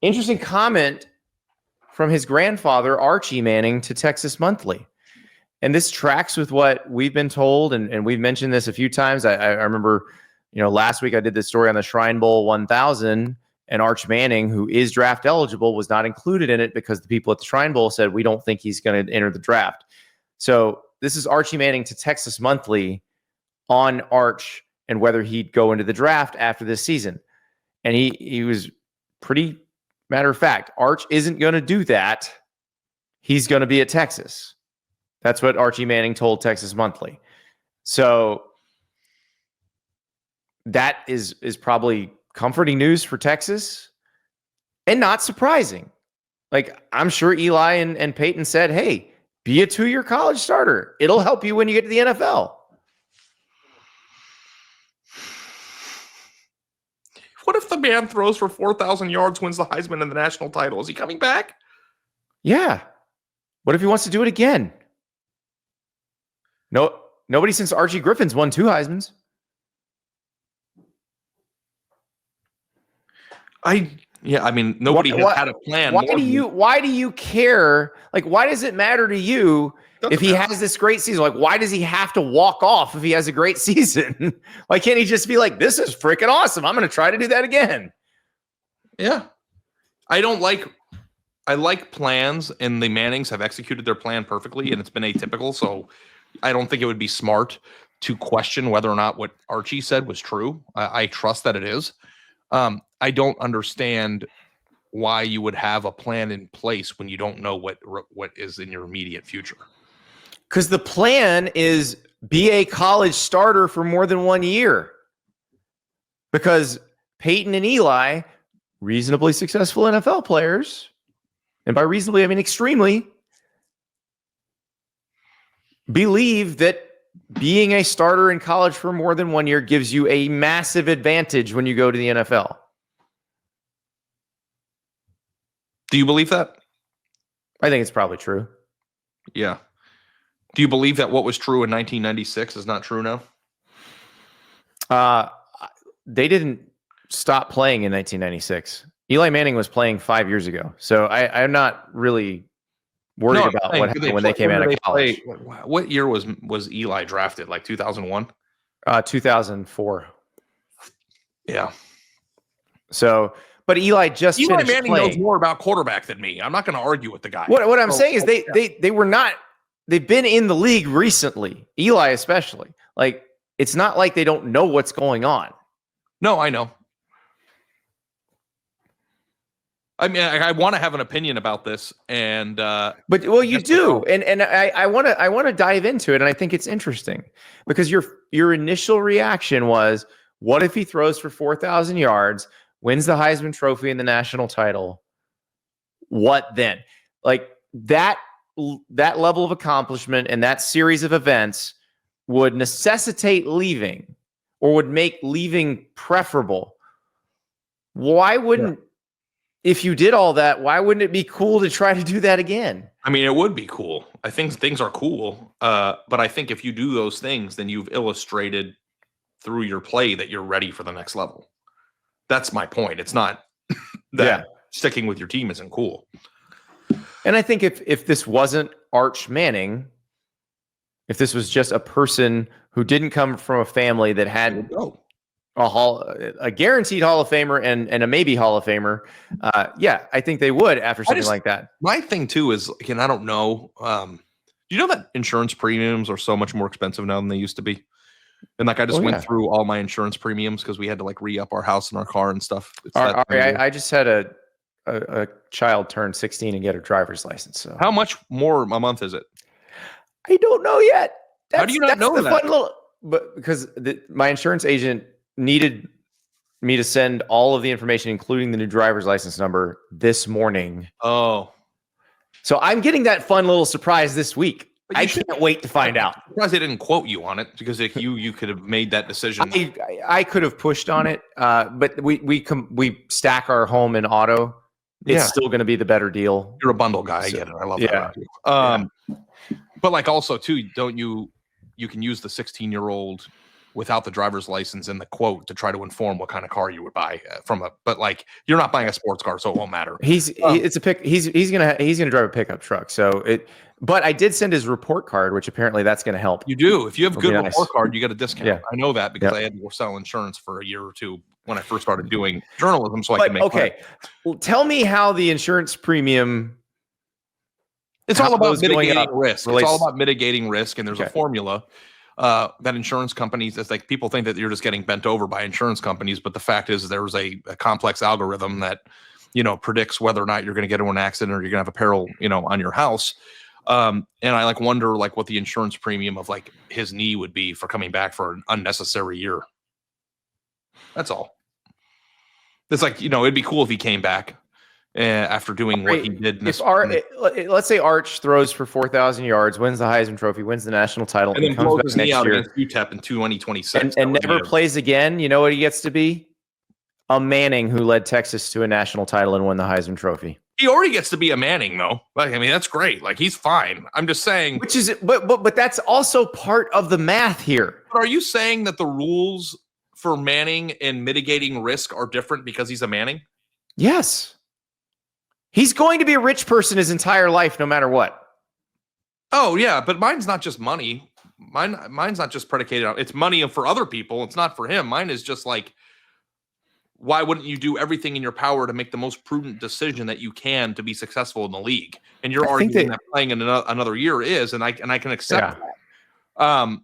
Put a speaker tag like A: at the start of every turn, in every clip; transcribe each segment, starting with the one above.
A: Interesting comment from his grandfather, Archie Manning, to Texas Monthly. And this tracks with what we've been told, and we've mentioned this a few times. I remember, last week I did this story on the Shrine Bowl 1000, and Arch Manning, who is draft eligible, was not included in it because the people at the Shrine Bowl said, we don't think he's going to enter the draft. So this is Archie Manning to Texas Monthly on Arch and whether he'd go into the draft after this season. And he was pretty matter of fact. Arch isn't going to do that. He's going to be at Texas. That's what Archie Manning told Texas Monthly. So that is probably comforting news for Texas and not surprising. Like, I'm sure Eli and Peyton said, hey, be a 2-year college starter. It'll help you when you get to the NFL.
B: What if the man throws for 4,000 yards, wins the Heisman and the national title? Is he coming back?
A: Yeah. What if he wants to do it again? No, nobody since Archie Griffin's won 2 Heismans.
B: Nobody has had a plan.
A: Why do you care? Like, why does it matter to you if he has this great season? Like, why does he have to walk off if he has a great season? Why can't he just be like, this is freaking awesome, I'm going to try to do that again?
B: Yeah. I like plans, and the Mannings have executed their plan perfectly, and it's been atypical. So I don't think it would be smart to question whether or not what Archie said was true. I trust that it is. I don't understand why you would have a plan in place when you don't know what is in your immediate future.
A: Because the plan is be a college starter for more than 1 year. Because Peyton and Eli, reasonably successful NFL players, and by reasonably, I mean extremely, believe that being a starter in college for more than 1 year gives you a massive advantage when you go to the NFL.
B: Do you believe that?
A: I think it's probably true.
B: Yeah. Do you believe that what was true in 1996 is not true now?
A: They didn't stop playing in 1996. Eli Manning was playing 5 years ago. So I'm not really worried about what happened when they came out of college.
B: What year was Eli drafted? Like 2001?
A: 2004.
B: Yeah.
A: So, but Eli just
B: Eli
A: finished
B: Manning
A: playing.
B: knows more about quarterback than me. I'm not going to argue with the guy.
A: What I'm saying is they were not. They've been in the league recently. Eli especially. Like, it's not like they don't know what's going on.
B: No, I know. I mean, I want to have an opinion about this, and
A: you do, and I want to dive into it, and I think it's interesting because your initial reaction was, what if he throws for 4,000 yards, wins the Heisman Trophy and the national title? What then? Like that level of accomplishment and that series of events would necessitate leaving, or would make leaving preferable. Why wouldn't? Yeah. If you did all that, why wouldn't it be cool to try to do that again?
B: I mean, it would be cool. I think things are cool. But I think if you do those things, then you've illustrated through your play that you're ready for the next level. That's my point. It's not that sticking with your team isn't cool.
A: And I think if this wasn't Arch Manning, if this was just a person who didn't come from a family that had a guaranteed Hall of Famer and a maybe Hall of Famer, I think they would after something like that.
B: My thing too is, again, I don't know. Do you know that insurance premiums are so much more expensive now than they used to be? And like I just went through all my insurance premiums because we had to like re-up our house and our car and stuff.
A: I just had a child turn 16 and get a driver's license. So
B: how much more a month is it?
A: I don't know yet.
B: How do you not know that?
A: But because my insurance agent needed me to send all of the information, including the new driver's license number, this morning.
B: Oh.
A: So I'm getting that fun little surprise this week. I can't wait to find out.
B: I'm surprised they didn't quote you on it, because if you could have made that decision.
A: I could have pushed on it, but we stack our home and auto. It's still going to be the better deal.
B: You're a bundle guy. I get it. I love that. But like also too, don't you can use the 16-year-old without the driver's license and the quote to try to inform what kind of car you would buy but like you're not buying a sports car, so it won't matter.
A: He's gonna drive a pickup truck. But I did send his report card, which apparently that's gonna help.
B: You do. If you have a good report
A: nice.
B: card, you get a discount.
A: Yeah.
B: I know that because I had to sell insurance for a year or two when I first started doing journalism, so I could make money.
A: Well, tell me how the insurance premium.
B: It's all about mitigating risk.
A: Relates.
B: It's all about mitigating risk, and there's a formula that insurance companies. It's like people think that you're just getting bent over by insurance companies, but the fact is there's a complex algorithm that predicts whether or not you're going to get into an accident or you're going to have a peril on your house. And I wonder what the insurance premium of his knee would be for coming back for an unnecessary year. That's all. It's it'd be cool if he came back after doing what he did.
A: Let's say Arch throws for 4,000 yards, wins the Heisman Trophy, wins the national title,
B: and then blows his knee out against UTEP in 2026,
A: and never plays again. You know what he gets to be? A Manning who led Texas to a national title and won the Heisman Trophy.
B: He already gets to be a Manning, though. That's great. He's fine. I'm just saying.
A: But that's also part of the math here.
B: But are you saying that the rules for Manning and mitigating risk are different because he's a Manning?
A: Yes. He's going to be a rich person his entire life, no matter what.
B: Oh, yeah. But mine's not just money. Mine's not just predicated on it's money for other people. It's not for him. Mine is just why wouldn't you do everything in your power to make the most prudent decision that you can to be successful in the league? And you're arguing that playing in another year is, and I can accept that.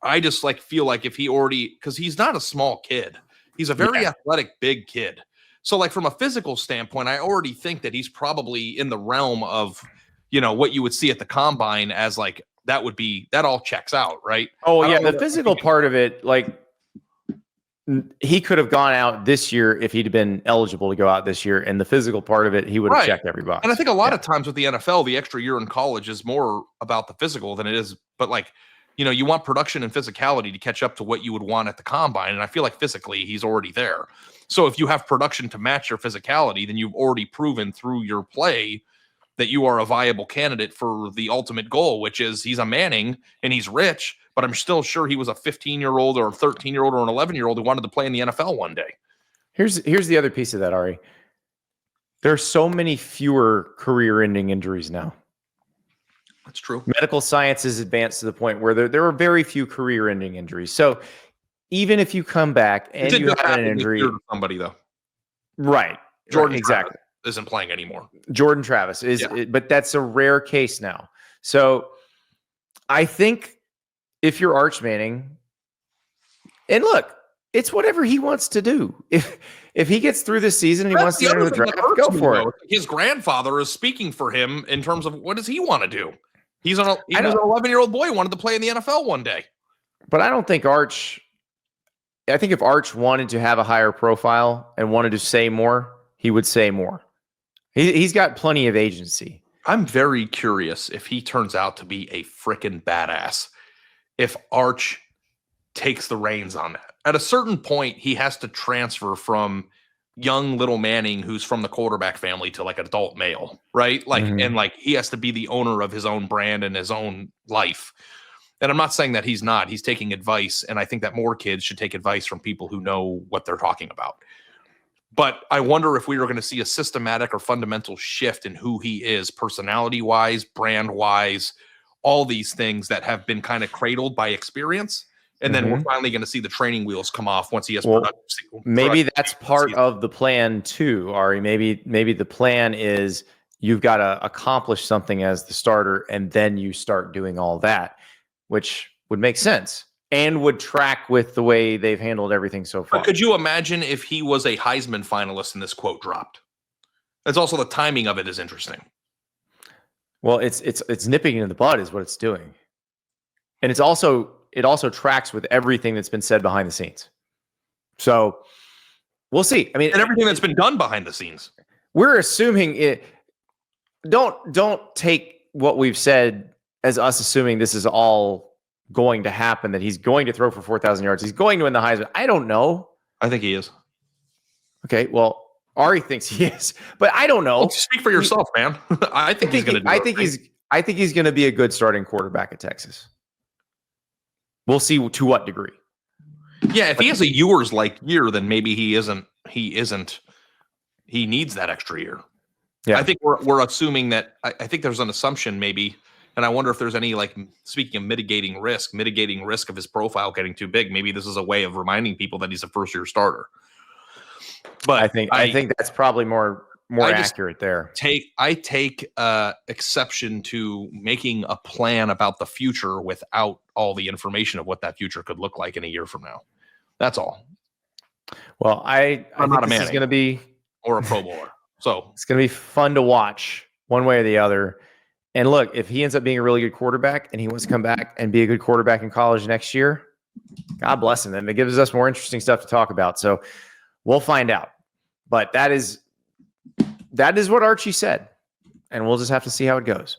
B: I just feel if he already, because he's not a small kid, he's a very athletic, big kid. So from a physical standpoint, I already think that he's probably in the realm of, what you would see at the combine as that all checks out, right?
A: Oh yeah, the physical part of it, he could have gone out this year if he'd been eligible to go out this year, and the physical part of it, he would have checked every box.
B: And I think a lot of times with the NFL, the extra year in college is more about the physical than it is. But you want production and physicality to catch up to what you would want at the combine, and I feel physically he's already there. So if you have production to match your physicality, then you've already proven through your play that you are a viable candidate for the ultimate goal, which is he's a Manning and he's rich. But I'm still sure he was a 15-year-old or a 13-year-old or an 11-year-old who wanted to play in the NFL one day.
A: Here's the other piece of that, Ari. There are so many fewer career-ending injuries now.
B: That's true.
A: Medical science has advanced to the point where there are very few career-ending injuries. So even if you come back and you have an injury,
B: somebody though,
A: right?
B: Jordan
A: exactly
B: Travis isn't playing anymore.
A: Jordan Travis is, but that's a rare case now. So I think. If you're Arch Manning, and look, it's whatever he wants to do. If he gets through this season and he wants to enter the draft, go for it.
B: His grandfather is speaking for him in terms of what does he want to do. He was an 11-year-old boy who wanted to play in the NFL one day.
A: But I don't think Arch. I think if Arch wanted to have a higher profile and wanted to say more, he would say more. He's got plenty of agency.
B: I'm very curious if he turns out to be a freaking badass. If Arch takes the reins on that. At a certain point, he has to transfer from young little Manning, who's from the quarterback family, to adult male, right? And he has to be the owner of his own brand and his own life. And I'm not saying that he's not. He's taking advice, and I think that more kids should take advice from people who know what they're talking about. But I wonder if we are going to see a systematic or fundamental shift in who he is, personality-wise, brand-wise, all these things that have been kind of cradled by experience. And then we're finally going to see the training wheels come off once he has production.
A: Maybe that's part of the plan too, Ari. Maybe the plan is you've got to accomplish something as the starter, and then you start doing all that, which would make sense and would track with the way they've handled everything so far.
B: But could you imagine if he was a Heisman finalist and this quote dropped? That's also the timing of it is interesting.
A: Well, it's nipping in the bud is what it's doing. And it also tracks with everything that's been said behind the scenes. So we'll see. I mean,
B: and everything that's been done behind the scenes.
A: We're assuming it. Don't take what we've said as us assuming this is all going to happen, that he's going to throw for 4,000 yards. He's going to win the Heisman. I don't know.
B: I think he is.
A: Okay, well, Ari thinks he is, but I don't know.
B: Well, speak for yourself, man. I think he's going to do it.
A: I think he's going to be a good starting quarterback at Texas. We'll see to what degree.
B: Yeah, if he has a Ewers like year, then maybe he isn't. He needs that extra year.
A: Yeah.
B: I think we're assuming that. I think there's an assumption maybe, and I wonder if there's any, like, speaking of mitigating risk of his profile getting too big. Maybe this is a way of reminding people that he's a first year starter. But
A: I think that's probably more accurate there.
B: I take exception to making a plan about the future without all the information of what that future could look like in a year from now. That's all.
A: Well, I think this is going to be
B: or a Pro Bowler. So
A: it's going to be fun to watch one way or the other. And look, if he ends up being a really good quarterback and he wants to come back and be a good quarterback in college next year, God bless him. And it gives us more interesting stuff to talk about. So we'll find out. But that is what Archie said. And we'll just have to see how it goes.